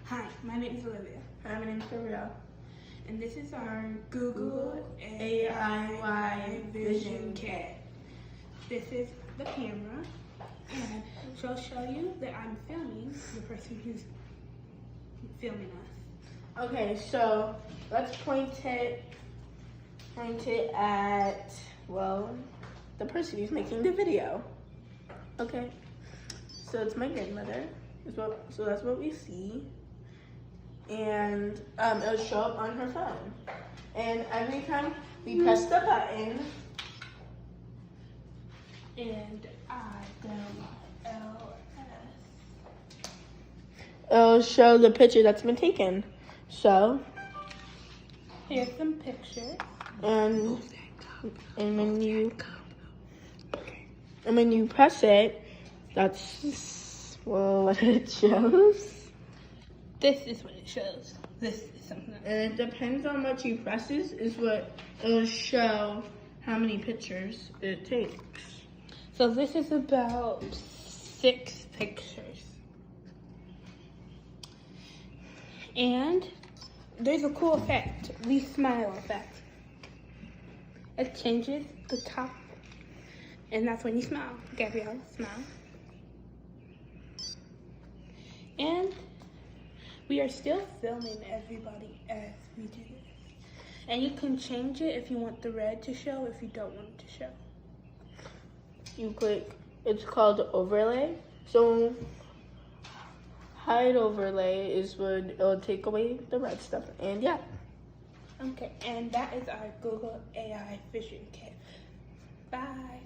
Hi, my name is Olivia. Hi, my name is Gabrielle. And this is our Google AI Vision Kit. This is the camera, and she'll show you that I'm filming the person who's filming us. Okay, so let's point it at, well, the person who's making the video. Okay, so it's my grandmother. So that's what we see. And it'll show up on her phone. And every time we press the button, And ILS. it'll show the picture that's been taken. So, Here's some pictures. and when you press it, that's, well, what it shows. This is what it shows. This is something else. And it depends on what you presses is what it'll show how many pictures it takes. So this is about 6 pictures. And there's a cool effect, the smile effect. It changes the top, and that's when you smile. Gabrielle, smile. And we are still filming everybody as we do this. And you can change it if you want the red to show, if you don't want it to show. You click, it's called overlay. So hide overlay is when it'll take away the red stuff. And yeah. Okay, and that is our Google AI Vision Kit. Bye.